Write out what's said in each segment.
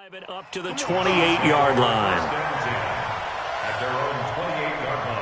drive it up to the 28-yard line. At their own 28-yard line.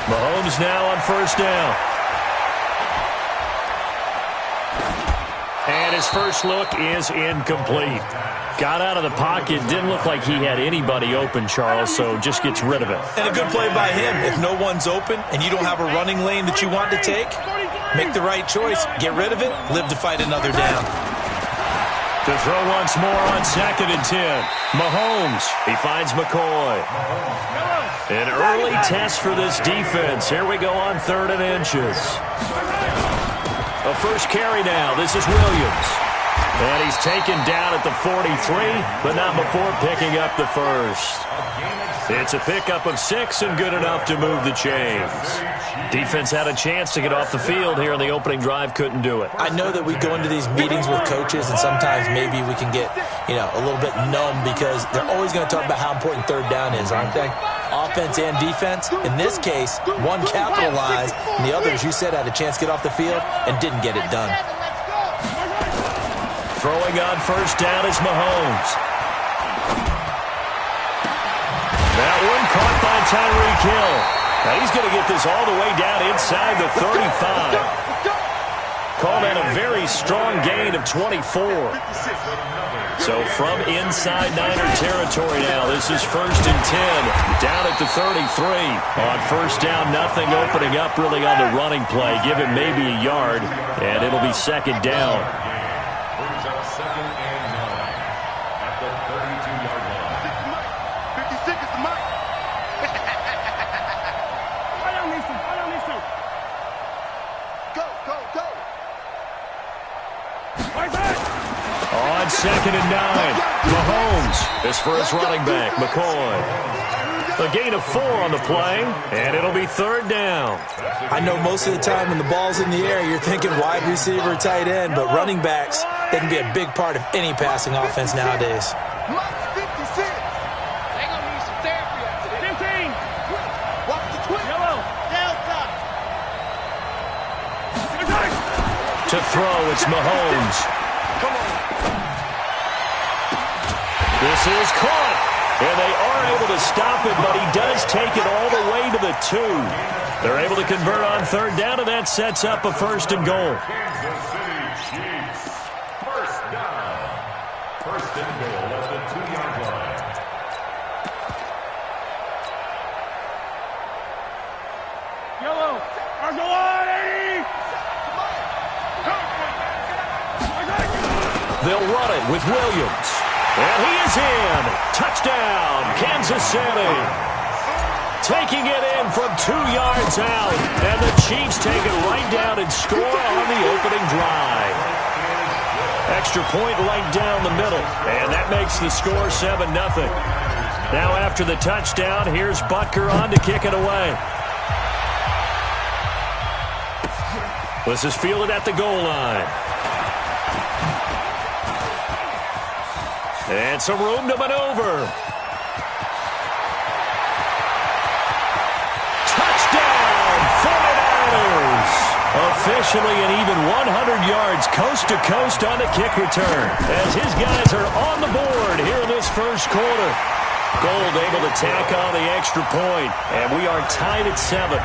Mahomes now on first down. And his first look is incomplete. Got out of the pocket. Didn't look like he had anybody open, Charles, so just gets rid of it. And a good play by him. If no one's open and you don't have a running lane that you want to take, make the right choice. Get rid of it. Live to fight another down. To throw once more on 2nd and 10. Mahomes. He finds McCoy. An early test for this defense. Here we go on 3rd and inches. A first carry now. This is Williams. And he's taken down at the 43, but not before picking up the first. It's a pickup of 6 and good enough to move the chains. Defense had a chance to get off the field here in the opening drive, couldn't do it. I know that we go into these meetings with coaches and sometimes maybe we can get, a little bit numb because they're always going to talk about how important 3rd down is, aren't they? Offense and defense. In this case, one capitalized and the other, as you said, had a chance to get off the field and didn't get it done. Throwing on first down is Mahomes. That one caught by Tyreek Hill. Now he's going to get this all the way down inside the 35. Called out a very strong gain of 24. So from inside Niner territory now, this is 1st and 10. Down at the 33. On first down, nothing opening up really on the running play. Give him maybe a yard, and it'll be 2nd down. Brings up 2nd and 9 at the 32-yard line. 56 is the mic. Go. On 2nd and 9, Mahomes is for his running back, McCoy. A gain of 4 on the play, and it'll be 3rd down. I know most of the time when the ball's in the air, you're thinking wide receiver, tight end, but running backs, they can be a big part of any passing offense nowadays. Mike 56. They gonna need some therapy after this. 15. Watch the twist. Yellow. Delta. To throw, it's Mahomes. Come on. This is caught, and they are able to stop it, but he does take it all the way to the 2. They're able to convert on 3rd down, and that sets up a 1st and goal. Kansas City Chiefs. First down. 1st and goal at the 2-yard line. Yellow. Argolani. They'll run it with Williams. And he is in. Touchdown, Kansas City. Taking it in from 2 yards out. And the Chiefs take it right down and score on the opening drive. Extra point right down the middle. And that makes the score 7-0. Now after the touchdown, here's Butker on to kick it away. This is fielded at the goal line. And some room to maneuver. Touchdown, 49ers. Officially an even 100 yards coast to coast on the kick return. As his guys are on the board here in this first quarter. Gold able to tack on the extra point. And we are tied at 7.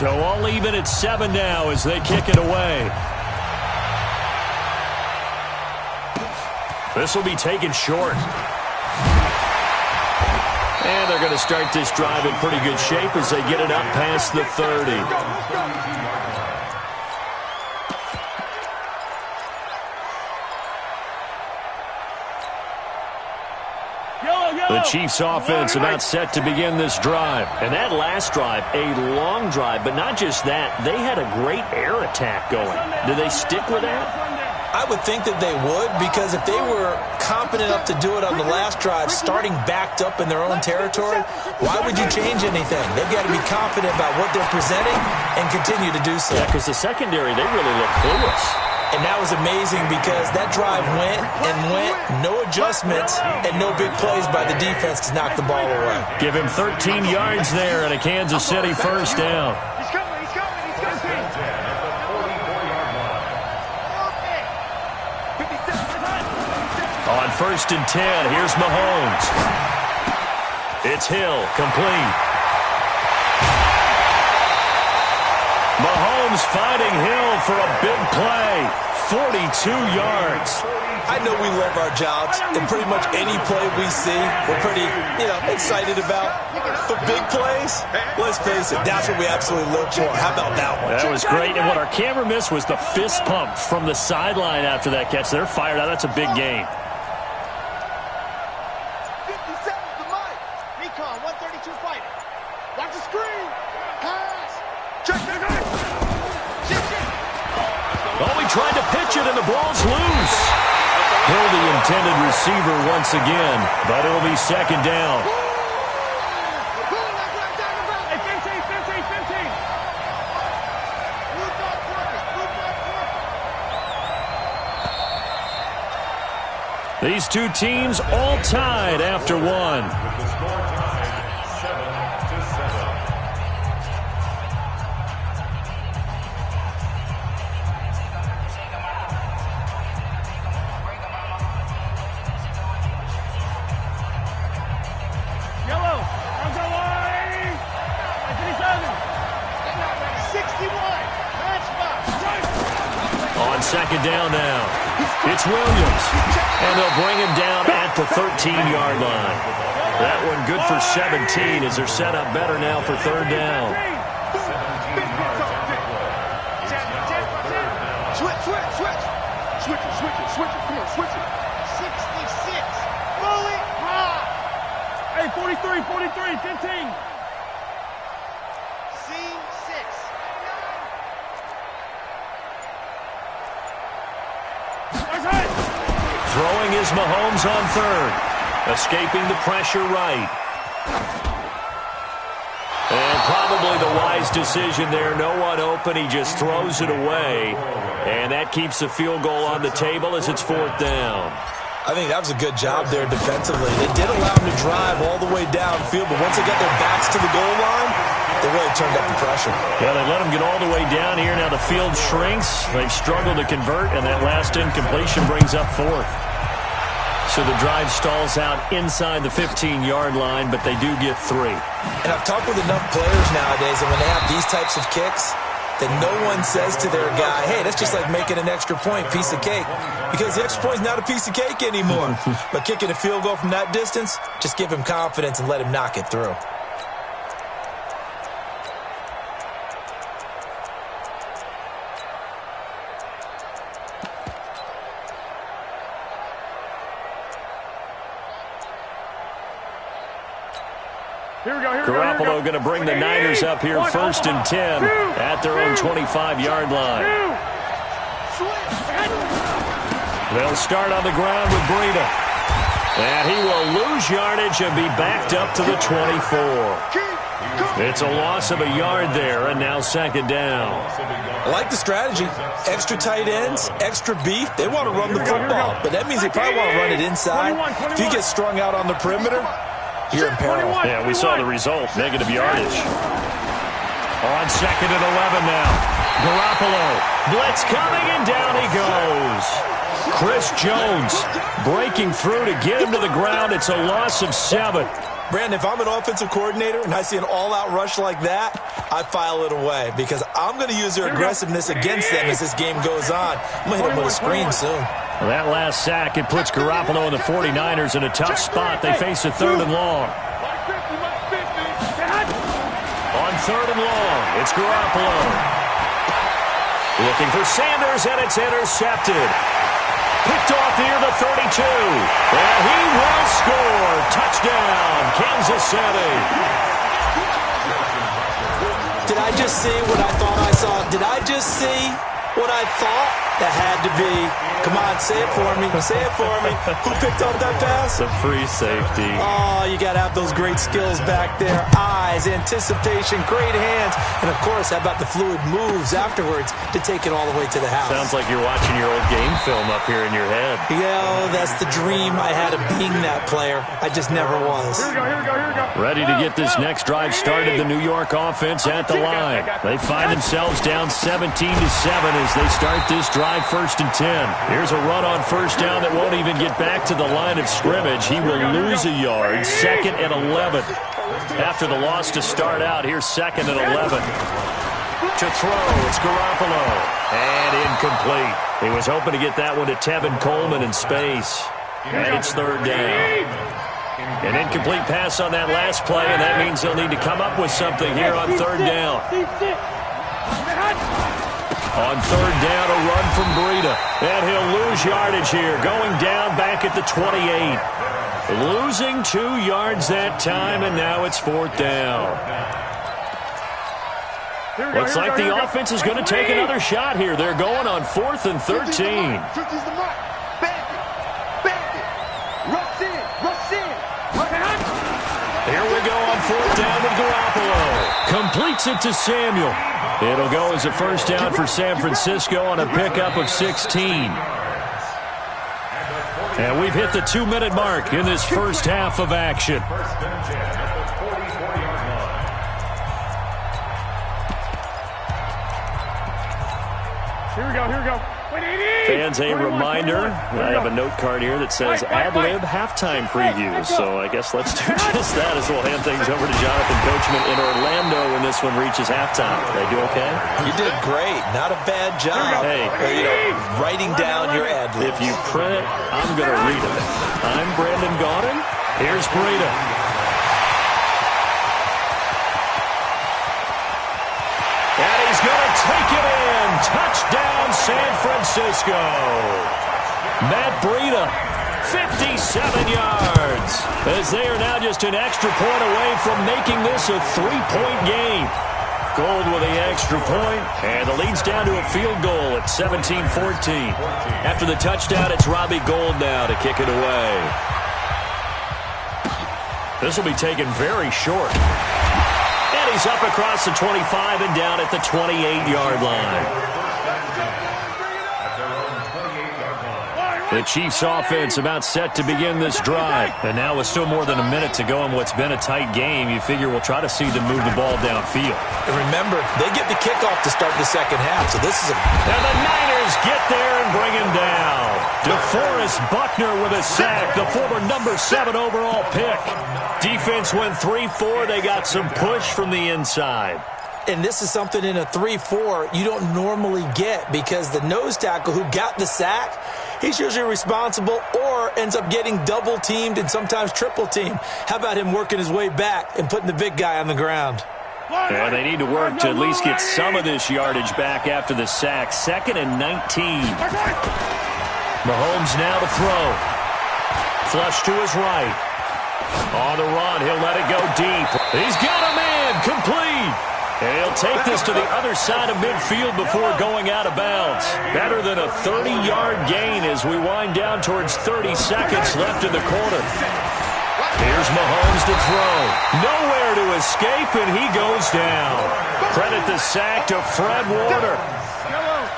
So all even at 7 now as they kick it away. This will be taken short. And they're going to start this drive in pretty good shape as they get it up past the 30. The Chiefs offense about set to begin this drive. And that last drive, a long drive, but not just that. They had a great air attack going. Do they stick with that? I would think that they would, because if they were competent enough to do it on the last drive, starting backed up in their own territory, why would you change anything? They've got to be confident about what they're presenting and continue to do so. Yeah, because the secondary, they really look clueless. And that was amazing because that drive went and went, no adjustments, and no big plays by the defense to knock the ball away. Give him 13 yards there and a Kansas City first down. He's coming. On 1st and 10, here's Mahomes. It's Hill, complete. Mahomes finding Hill for a big play. 42 yards. I know we love our jobs, and pretty much any play we see, we're pretty, excited about. But big plays, let's face it, that's what we absolutely look for. How about that one? That was great, and what our camera missed was the fist pump from the sideline after that catch. They're fired out. That's a big game. 57 to Mike. Recon, 132 fighter. Watch the screen. Pass. Check. Oh, he tried to pitch it, and the ball's loose. Hill, the intended receiver once again, but it'll be second down. These two teams all tied after one. The score tied 7-7. Yellow. Underline. 61. Matchbox. On second down now, it's Williams. And they'll bring him down at the 13-yard line. That one good for 17 as they're set up better now for third down. Switch it. Come on, switch it. 66. Fully high. Hey, 43, 15. C6. Throwing is Mahomes on third. Escaping the pressure right. And probably the wise decision there. No one open. He just throws it away. And that keeps the field goal on the table as it's fourth down. I think that was a good job there defensively. They did allow him to drive all the way downfield, but once they got their backs to the goal line, they really turned up the pressure. Yeah, they let him get all the way down here. Now the field shrinks. They've struggled to convert, and that last incompletion brings up fourth. So the drive stalls out inside the 15-yard line, but they do get 3. And I've talked with enough players nowadays, and when they have these types of kicks, that no one says to their guy, hey, that's just like making an extra point, piece of cake. Because the extra point is not a piece of cake anymore. But kicking a field goal from that distance, just give him confidence and let him knock it through. Garoppolo going to bring the Niners up here 1st and 10 at their own 25-yard line. They'll start on the ground with Breida. And he will lose yardage and be backed up to the 24. It's a loss of a yard there, and now second down. I like the strategy. Extra tight ends, extra beef. They want to run the football, but that means they probably want to run it inside. If you get strung out on the perimeter, you're in peril. Yeah, we saw the result. Negative yardage. On second and 11 now. Garoppolo. Blitz coming, and down he goes. Chris Jones breaking through to get him to the ground. It's a loss of 7. Brandon, if I'm an offensive coordinator and I see an all-out rush like that, I file it away because I'm going to use their aggressiveness against them as this game goes on. I'm going to hit them with a screen soon. Well, that last sack, it puts Garoppolo and the 49ers in a tough spot. They face a 3rd and long. On 3rd and long, it's Garoppolo. Looking for Sanders, and it's intercepted. Picked off near the 32. And he will score. Touchdown, Kansas City. Did I just see what I thought I saw? Did I just see what I thought? That had to be. Come on, say it for me. Say it for me. Who picked up that pass? The free safety. Oh, you got to have those great skills back there. Eyes, anticipation, great hands. And, of course, how about the fluid moves afterwards to take it all the way to the house? Sounds like you're watching your old game film up here in your head. Yeah, that's the dream I had of being that player. I just never was. Here we go. Ready to get this next drive started, the New York offense at the line. They find themselves down 17-7 as they start this drive 1st and 10. Here's a run on 1st down that won't even get back to the line of scrimmage. He will lose a yard, 2nd and 11. After the loss to start out, here's 2nd and 11. To throw, it's Garoppolo. And incomplete. He was hoping to get that one to Tevin Coleman in space. And it's 3rd down. An incomplete pass on that last play, and that means they'll need to come up with something here on 3rd down. On 3rd down, a run from Breida. And he'll lose yardage here, going down back at the 28. Losing 2 yards that time, and now it's 4th down. Looks like the offense is going to take another shot here. They're going on 4th and 13. Here we go on 4th down with Garoppolo. Completes it to Samuel. It'll go as a 1st down for San Francisco on a pickup of 16. And we've hit the 2-minute mark in this first half of action. 1st and 10 at the 44-yard line. Here we go. Fans, a reminder, I have a note card here that says ad-lib halftime preview. So I guess let's do just that as we'll hand things over to Jonathan Coachman in Orlando when this one reaches halftime. They do okay? You did great. Not a bad job. Hey, writing down your ad-libs. If you print it, I'm going to read it. I'm Brandon Gaudin. Here's Breida. And he's going to take it in. Touchdown, San Francisco. Matt Breida, 57 yards. As they are now just an extra point away from making this a 3-point game. Gold with the extra point, and the lead's down to a field goal at 17-14. After the touchdown, it's Robbie Gould now to kick it away. This will be taken very short. And he's up across the 25 and down at the 28-yard line. The Chiefs offense about set to begin this drive. And now with still more than a minute to go in what's been a tight game, you figure we'll try to see them move the ball downfield. And remember, they get the kickoff to start the second half, so this is a... And the Niners get there and bring him down. DeForest Buckner with a sack, the former number 7 overall pick. Defense went 3-4. They got some push from the inside. And this is something in a 3-4 you don't normally get because the nose tackle who got the sack, he's usually responsible or ends up getting double-teamed and sometimes triple-teamed. How about him working his way back and putting the big guy on the ground? Yeah, they need to work to at least get some of this yardage back after the sack. 2nd and 19. Mahomes now to throw. Flush to his right. On the run, he'll let it go deep. He's got a man, complete. And he'll take this to the other side of midfield before going out of bounds. Better than a 30-yard gain as we wind down towards 30 seconds left in the quarter. Here's Mahomes to throw. Nowhere to escape, and he goes down. Credit the sack to Fred Warner.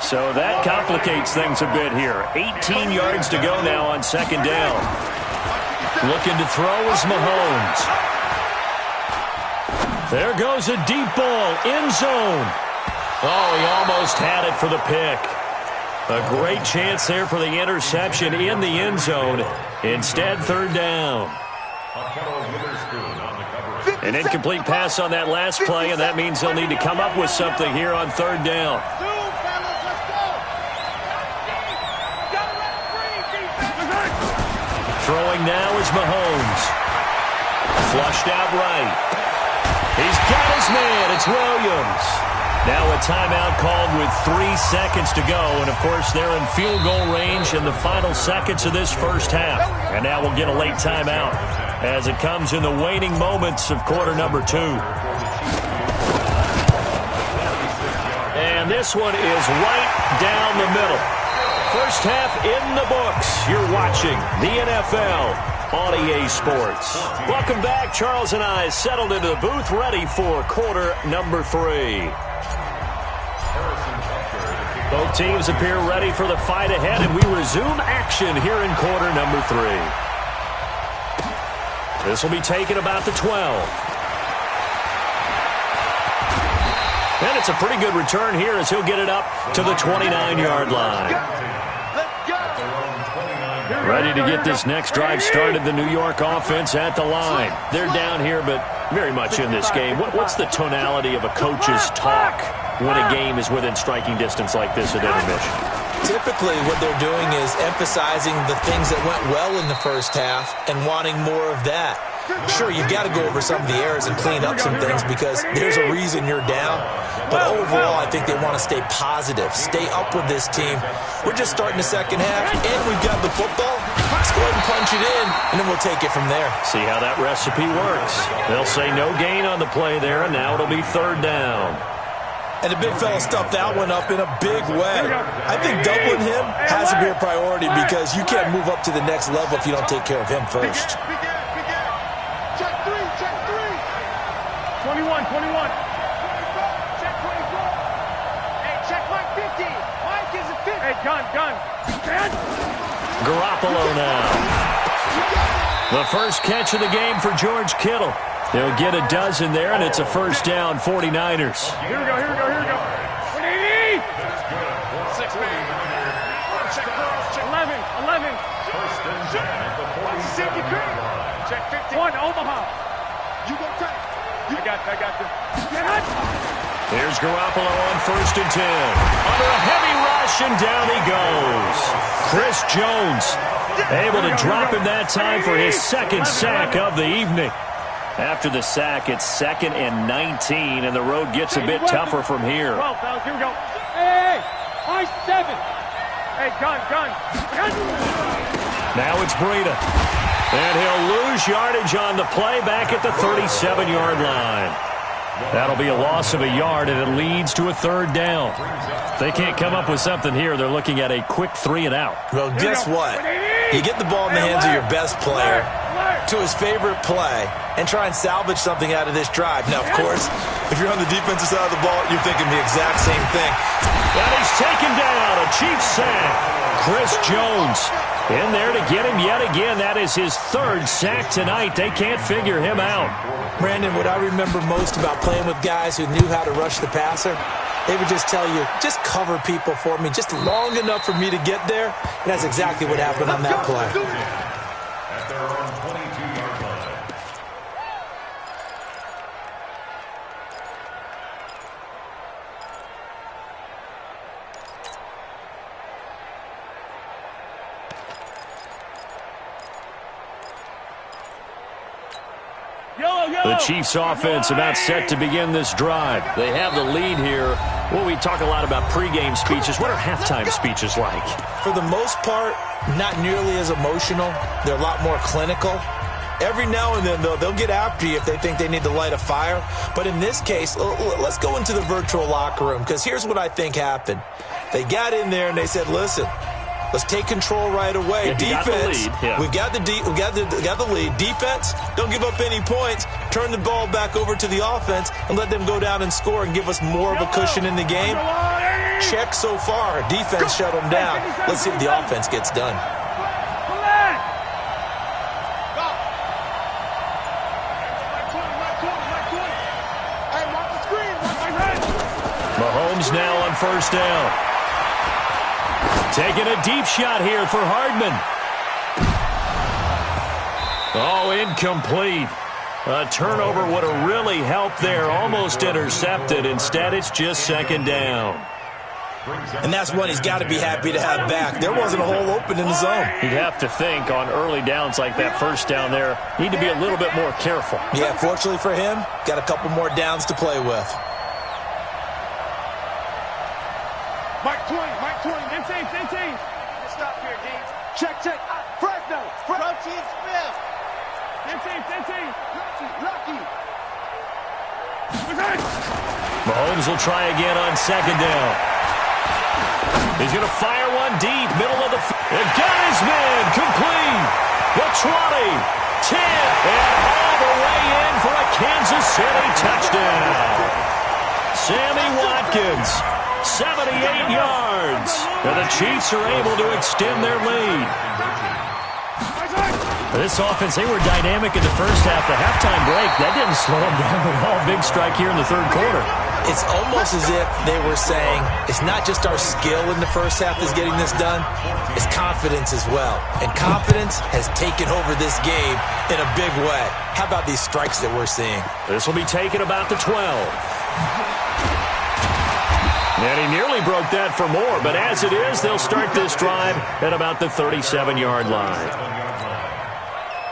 So that complicates things a bit here. 18 yards to go now on 2nd down. Looking to throw is Mahomes. There goes a deep ball, end zone. Oh, he almost had it for the pick. A great chance there for the interception in the end zone. Instead, 3rd down. Witherspoon An incomplete pass on that last play, and that means they'll need to come up with something here on third down. Throwing now is Mahomes. Flushed out right. He's got his man. It's Williams. Now a timeout called with 3 seconds to go. And, of course, they're in field goal range in the final seconds of this first half. And now we'll get a late timeout as it comes in the waning moments of quarter number 2. And this one is right down the middle. First half in the books. You're watching the NFL on EA Sports. Welcome back. Charles and I settled into the booth ready for quarter number 3. Both teams appear ready for the fight ahead, and we resume action here in quarter number 3. This will be taken about the 12. And it's a pretty good return here as he'll get it up to the 29-yard line. Ready to get this next drive started, the New York offense at the line. They're down here, but very much in this game. What's the tonality of a coach's talk when a game is within striking distance like this at intermission? Typically, what they're doing is emphasizing the things that went well in the first half and wanting more of that. Sure, you've got to go over some of the errors and clean up some things because there's a reason you're down. But overall, I think they want to stay positive, stay up with this team. We're just starting the second half, and we've got the football. Let's go ahead and punch it in, and then we'll take it from there. See how that recipe works. They'll say no gain on the play there, and now it'll be third down. And the big fella stuffed that one up in a big way. I think doubling him has to be a priority because you can't move up to the next level if you don't take care of him first. Check 21. Check 24. Hey, check Mike 50. Mike is a 50. Hey, gun. Garoppolo now. The first catch of the game for George Kittle. They'll get a dozen there, and it's a first down, 49ers. Here we go. 180. Check 11. Check 51, Omaha. You go check. I got this. Here's Garoppolo on 1st and 10. Under a heavy rush, and down he goes. Chris Jones able to drop him that time for his second sack of the evening. After the sack, it's 2nd and 19, and the road gets a bit tougher from here. 12, fellas, here we go. Hey, I-7. Hey, gun. Now it's Breida. And he'll lose yardage on the play back at the 37-yard line. That'll be a loss of a yard, and it leads to a third down. If they can't come up with something here, they're looking at a quick 3 and out. Well, guess what? You get the ball in the hands of your best player to his favorite play and try and salvage something out of this drive. Now, of course, if you're on the defensive side of the ball, you're thinking the exact same thing. And he's taken down, a Chiefs sack. Chris Jones in there to get him yet again. That is his 3rd sack tonight. They can't figure him out. Brandon, what I remember most about playing with guys who knew how to rush the passer, they would just tell you, just cover people for me, just long enough for me to get there. And that's exactly what happened on that play. At their own 22-yard line. The Chiefs offense about set to begin this drive. They have the lead here. Well, we talk a lot about pregame speeches. What are halftime speeches like? For the most part, not nearly as emotional. They're a lot more clinical. Every now and then, though, they'll get after you if they think they need to light a fire. But in this case, let's go into the virtual locker room, because here's what I think happened. They got in there and they said, listen, let's take control right away. Defense, we've got the lead. Defense, don't give up any points. Turn the ball back over to the offense and let them go down and score and give us more of a cushion in the game. Check so far. Defense shut them down. Let's see if the offense gets done. Mahomes now on 1st down. Taking a deep shot here for Hardman. Oh, incomplete. A turnover would have really helped there. Almost intercepted. Instead, it's just second down. And that's one he's got to be happy to have back. There wasn't a hole open in the zone. You'd have to think on early downs like that first down there, need to be a little bit more careful. Yeah, fortunately for him, got a couple more downs to play with. Mike 20, 15. Stop here, D. Check. Fresno. Protein Smith. 15. Lucky. Mahomes will try again on second down. He's going to fire one deep, middle of the field. And got his man, complete. The 20, 10, and all the way in for a Kansas City touchdown. Sammy Watkins, 78 yards. And the Chiefs are able to extend their lead. This offense, they were dynamic in the first half. The halftime break, that didn't slow them down at all. Big strike here in the third quarter. It's almost as if they were saying, it's not just our skill in the first half that's getting this done, it's confidence as well. And confidence has taken over this game in a big way. How about these strikes that we're seeing? This will be taken about the 12. And he nearly broke that for more, but as it is, they'll start this drive at about the 37-yard line.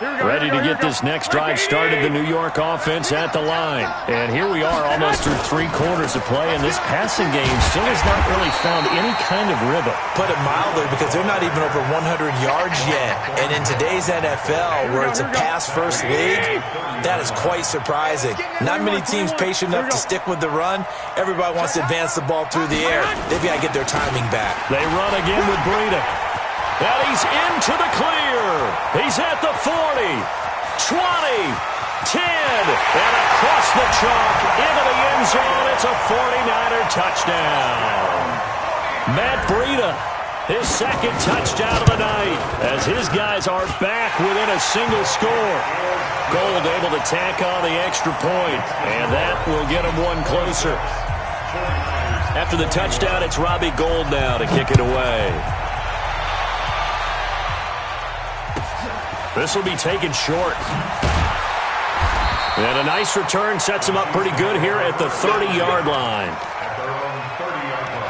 Ready to get this next drive started, the New York offense at the line. And here we are almost through 3 quarters of play, and this passing game still has not really found any kind of rhythm. Put it mildly, because they're not even over 100 yards yet. And in today's NFL, where it's a pass-first league, that is quite surprising. Not many teams patient enough to stick with the run. Everybody wants to advance the ball through the air. They've got to get their timing back. They run again with Breida. And he's into the clear. He's at the 40, 20, 10, and across the chalk into the end zone. It's a 49er touchdown. Matt Breida, his second touchdown of the night, as his guys are back within a single score. Gold able to tack on the extra point, and that will get him one closer. After the touchdown, it's Robbie Gould now to kick it away. This will be taken short. And a nice return sets him up pretty good here at the 30-yard line. At their own 30-yard line.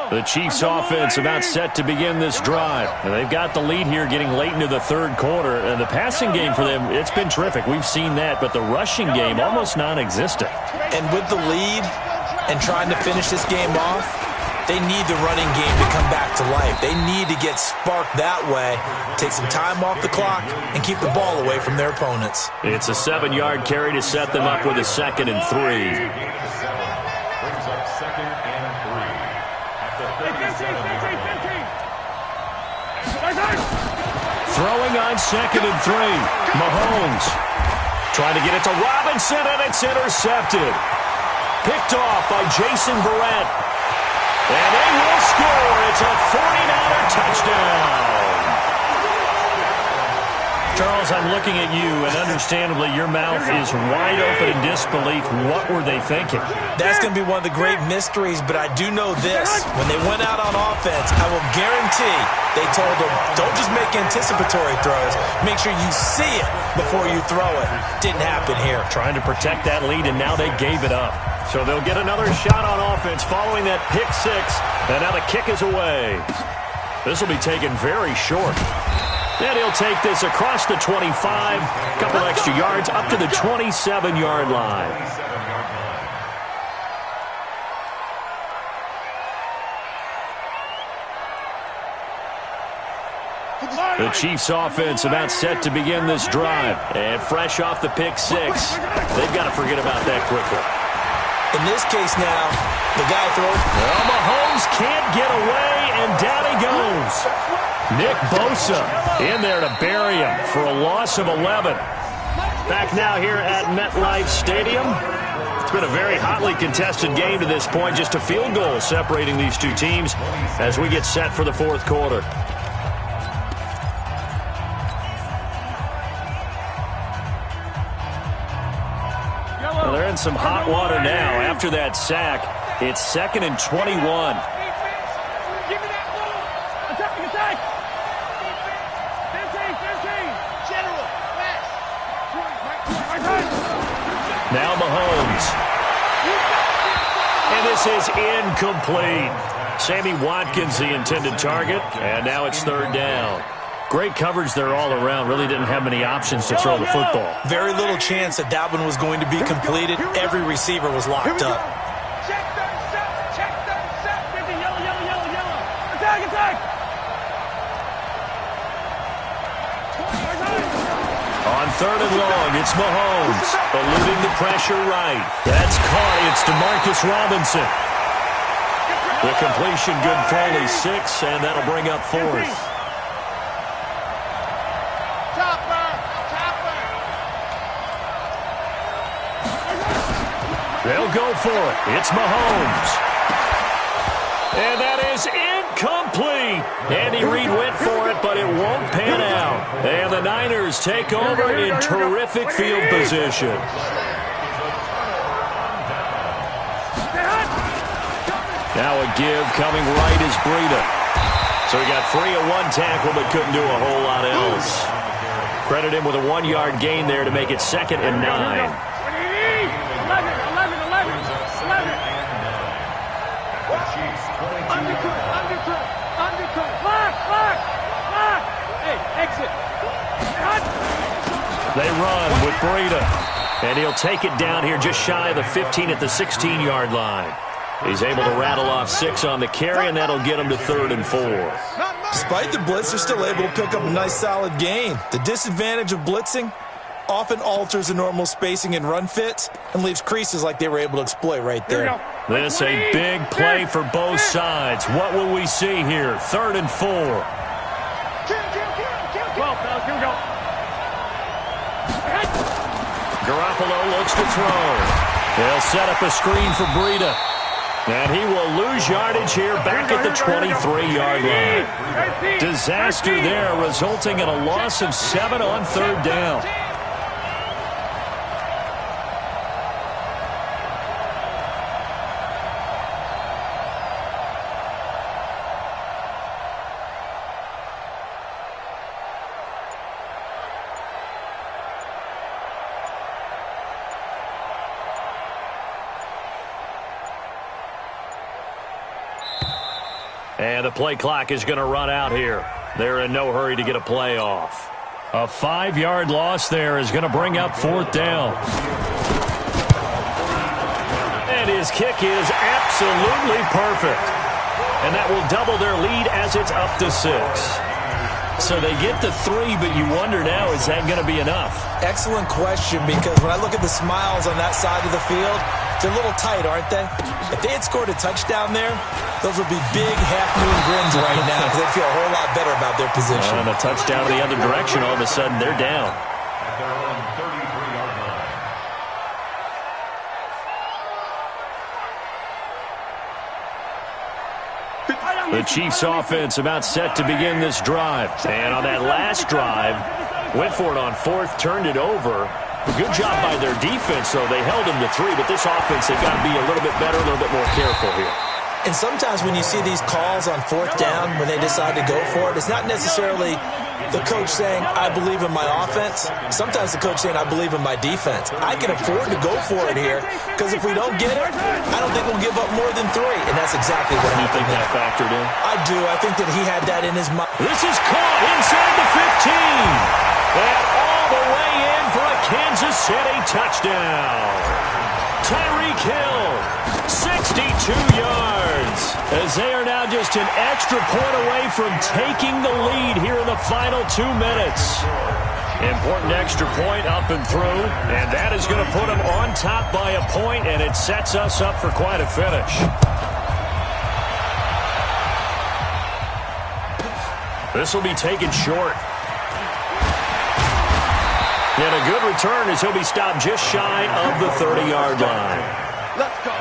The Chiefs offense about set to begin this drive. And they've got the lead here getting late into the third quarter. And the passing game for them, it's been terrific. We've seen that. But the rushing game, almost non-existent. And with the lead and trying to finish this game off, they need the running game to come back to life. They need to get sparked that way, take some time off the clock, and keep the ball away from their opponents. It's a 7-yard carry to set them up with a 2nd and 3. Brings up 2nd and 3. At the 37. Throwing on 2nd and 3. Mahomes trying to get it to Robinson, and it's intercepted. Picked off by Jason Verrett. And they will score. It's a 49er touchdown. Charles, I'm looking at you, and understandably, your mouth is wide open in disbelief. What were they thinking? That's going to be one of the great mysteries, but I do know this. When they went out on offense, I will guarantee they told them, don't just make anticipatory throws. Make sure you see it before you throw it. Didn't happen here. Trying to protect that lead, and now they gave it up. So they'll get another shot on offense following that pick 6, and now the kick is away. This will be taken very short. And he'll take this across the 25, a couple extra yards, up to the 27-yard line. The Chiefs offense about set to begin this drive. And fresh off the pick 6, they've got to forget about that quickly. In this case now, the guy throws. Well, Mahomes can't get away, and down he goes. Nick Bosa in there to bury him for a loss of 11. Back now here at MetLife Stadium. It's been a very hotly contested game to this point. Just a field goal separating these two teams as we get set for the fourth quarter. Well, they're in some hot water now. After that sack, it's 2nd and 21. Now Mahomes. And this is incomplete. Sammy Watkins, the intended target, and now it's 3rd down. Great coverage there all around. Really didn't have many options to throw the football. Very little chance that that one was going to be completed. Every receiver was locked up. On 3rd and long, it's Mahomes, eluding the pressure right. That's caught. It's Demarcus Robinson. The completion good for only 6, and that'll bring up 4th. They'll go for it. It's Mahomes. And that is incomplete. Andy Reid went for it, but it won't pan out. And the Niners take over in terrific field position. Now a give coming right is Breida. So he got free of one tackle, but couldn't do a whole lot else. Credit him with a 1-yard gain there to make it 2nd and 9. They run with Breida. And he'll take it down here just shy of the 15 at the 16-yard line. He's able to rattle off 6 on the carry, and that'll get him to 3rd and 4. Despite the blitz, they're still able to pick up a nice solid gain. The disadvantage of blitzing often alters the normal spacing and run fits and leaves creases like they were able to exploit right there. This a big play for both sides. What will we see here? 3rd and 4. Garoppolo looks to throw. They'll set up a screen for Breida. And he will lose yardage here back at the 23-yard line. Disaster there, resulting in a loss of 7 on 3rd down. And the play clock is going to run out here. They're in no hurry to get a play off. A 5-yard loss there is going to bring up 4th down. And his kick is absolutely perfect. And that will double their lead as it's up to 6. So they get the 3, but you wonder now, is that going to be enough? Excellent question, because when I look at the smiles on that side of the field, they're a little tight, aren't they? If they had scored a touchdown there, those would be big half-moon grins right now because they'd feel a whole lot better about their position. And a touchdown the other direction, all of a sudden they're down. At their own 33-yard line. The Chiefs offense about set to begin this drive. And on that last drive, went for it on 4th, turned it over. Good job by their defense, though. They held him to 3, but this offense, they've got to be a little bit better, a little bit more careful here. And sometimes when you see these calls on 4th down, when they decide to go for it, it's not necessarily the coach saying, I believe in my offense. Sometimes the coach saying, I believe in my defense. I can afford to go for it here because if we don't get it, I don't think we'll give up more than 3. And that's exactly what happened. You think that factored in? I do. I think that he had that in his mind. This is caught inside the 15. And all the way in for a Kansas City touchdown. Tyreek Hill, 62 yards, as they are now just an extra point away from taking the lead here in the final 2 minutes. Important extra point up and through, and that is going to put them on top by a point, and it sets us up for quite a finish. This will be taken short. And a good return as he'll be stopped just shy of the 30-yard line. Let's go.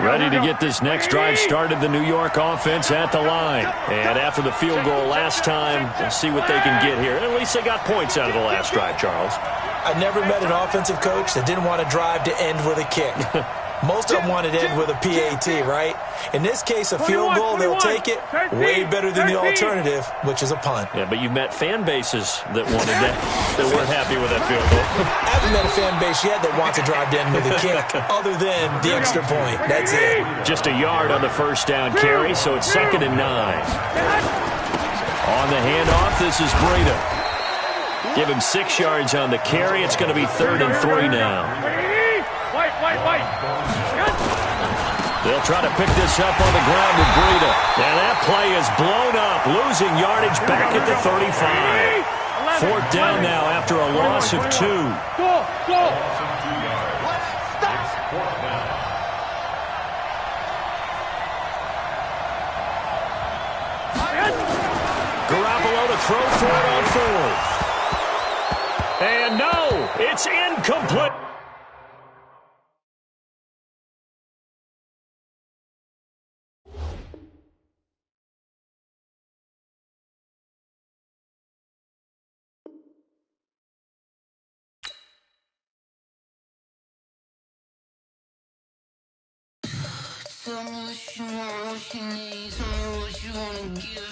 Ready to get this next drive started, the New York offense at the line. And after the field goal last time, we'll see what they can get here. At least they got points out of the last drive, Charles. I never met an offensive coach that didn't want to drive to end with a kick. Most of them wanted to end with a PAT, right? In this case, a field goal, they'll take it way better than the alternative, which is a punt. Yeah, but you've met fan bases that wanted that weren't happy with that field goal. I haven't met a fan base yet that wants to drive to end with a kick, other than the extra point. That's it. Just a yard on the first down carry, so it's 2nd and 9. On the handoff, this is Breida. Give him 6 yards on the carry. It's going to be 3rd and 3 now. White. They'll try to pick this up on the ground with Breida. And that play is blown up, losing yardage back at the 35. 4th down now after a loss of 2. Go. Garoppolo to throw for it on 4th. And no, it's incomplete. Tell me what you want, what you need. Tell me what you wanna give.